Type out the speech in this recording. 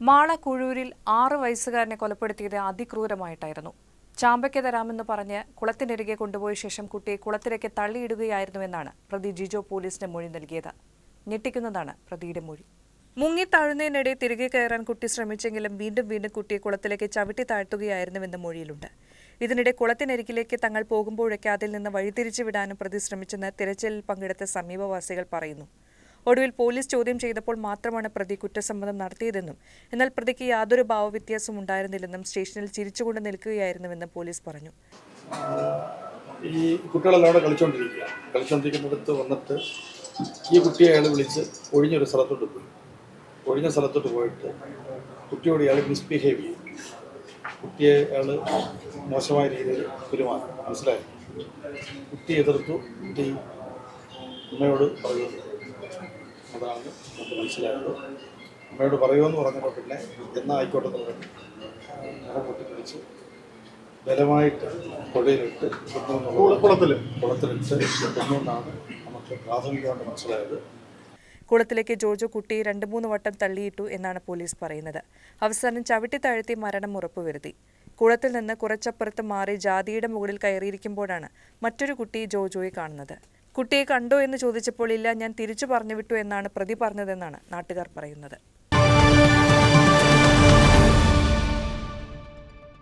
മാള കുഴൂരിൽ 6 വയസ്സുകാരനെ കൊലപ്പെടുത്തിയത് അതിക്രൂരമായിട്ടായിരുന്നു. ചാമ്പയ്ക്ക തരാമെന്ന് പറഞ്ഞ് കുളത്തിനരികെ കൊണ്ടുപോയ ശേഷം കുട്ടിയെ കുളത്തിലേക്ക് തള്ളിയിടുകയായിരുന്നുവെന്നാണ് പ്രതി ജിജോ പോലീസിന് മൊഴി നൽകിയത്. ഞെട്ടിക്കുന്നതാണ് പ്രതിയുടെ മൊഴി. മുങ്ങിത്താഴുന്നതിനിടെ തിരികെ കയറാൻ കുട്ടി ശ്രമിച്ചെങ്കിലും വീണ്ടും കുട്ടിയെ കുളത്തിലേക്ക് ചവിട്ടി താഴ്ത്തുകയായിരുന്നുവെന്ന് മൊഴിയിലുണ്ട്. ഇതിനിടെ കുളത്തിനരികിലേക്ക് തങ്ങൾ പോകുമ്പോഴൊക്കെ അതിൽ നിന്ന് വഴിതിരിച്ചു വിടാനും പ്രതി ശ്രമിച്ചെന്ന് തിരച്ചിലിൽ പങ്കെടുത്ത സമീപവാസികൾ പറയുന്നു. ഒടുവിൽ പോലീസ് ചോദ്യം ചെയ്തപ്പോൾ മാത്രമാണ് പ്രതി കുറ്റസമ്മതം നടത്തിയതെന്നും എന്നാൽ പ്രതിക്ക് യാതൊരു ഭാവവ്യത്യാസവും ഉണ്ടായിരുന്നില്ലെന്നും സ്റ്റേഷനിൽ ചിരിച്ചുകൊണ്ട് നിൽക്കുകയായിരുന്നുവെന്നും പോലീസ് പറഞ്ഞു. ഈ കുട്ടികളെല്ലാം അവിടെ കളിച്ചുകൊണ്ടിരിക്കുന്നിടത്ത് വന്നിട്ട് ഈ കുട്ടിയെ അയാൾ വിളിച്ച് ഒഴിഞ്ഞൊരു സ്ഥലത്തോട്ട് പോയി. ഒഴിഞ്ഞ സ്ഥലത്തോട്ട് പോയിട്ട് കുട്ടിയോട് ഇയാൾ മിസ്ബിഹേവ് ചെയ്യും. കുട്ടിയെ അയാൾ മോശമായ രീതിയിൽ പെരുമാറി. മനസ്സിലായി. കുട്ടി എതിർത്തു. കുട്ടി അമ്മയോട് പറയുന്നു. അതാണ് നമുക്ക് മനസ്സിലായത്. അമ്മയോട് പറയുമെന്ന് പറഞ്ഞപ്പോൾ പിന്നെ എന്നാ ആയിക്കോട്ടെ എന്ന് പറഞ്ഞു മുഖം പൊട്ടിപ്പിടിച്ച് ബലമായിട്ട് പുഴയിലിട്ട് കുളത്തിലിട്ട് കൊന്നുകൊണ്ടാണ് നമുക്ക് പ്രാഥമികമായിട്ട് മനസ്സിലായത്. കുളത്തിലേക്ക് ജോജോ കുട്ടിയെ 2-3 വട്ടം തള്ളിയിട്ടു എന്നാണ് പോലീസ് പറയുന്നത്. അവസാനം ചവിട്ടി താഴ്ത്തി മരണം ഉറപ്പുവരുത്തി. കുളത്തിൽ നിന്ന് കുറച്ചപ്പുറത്ത് മാറി ജാതിയുടെ മുകളിൽ കയറിയിരിക്കുമ്പോഴാണ് മറ്റൊരു കുട്ടി ജോജോയെ കാണുന്നത്. കുട്ടിയെ കണ്ടോ എന്ന് ചോദിച്ചപ്പോൾ ഇല്ല, ഞാൻ തിരിച്ചു പറഞ്ഞു വിട്ടു എന്നാണ് പ്രതി പറഞ്ഞതെന്നാണ് നാട്ടുകാർ പറയുന്നത്.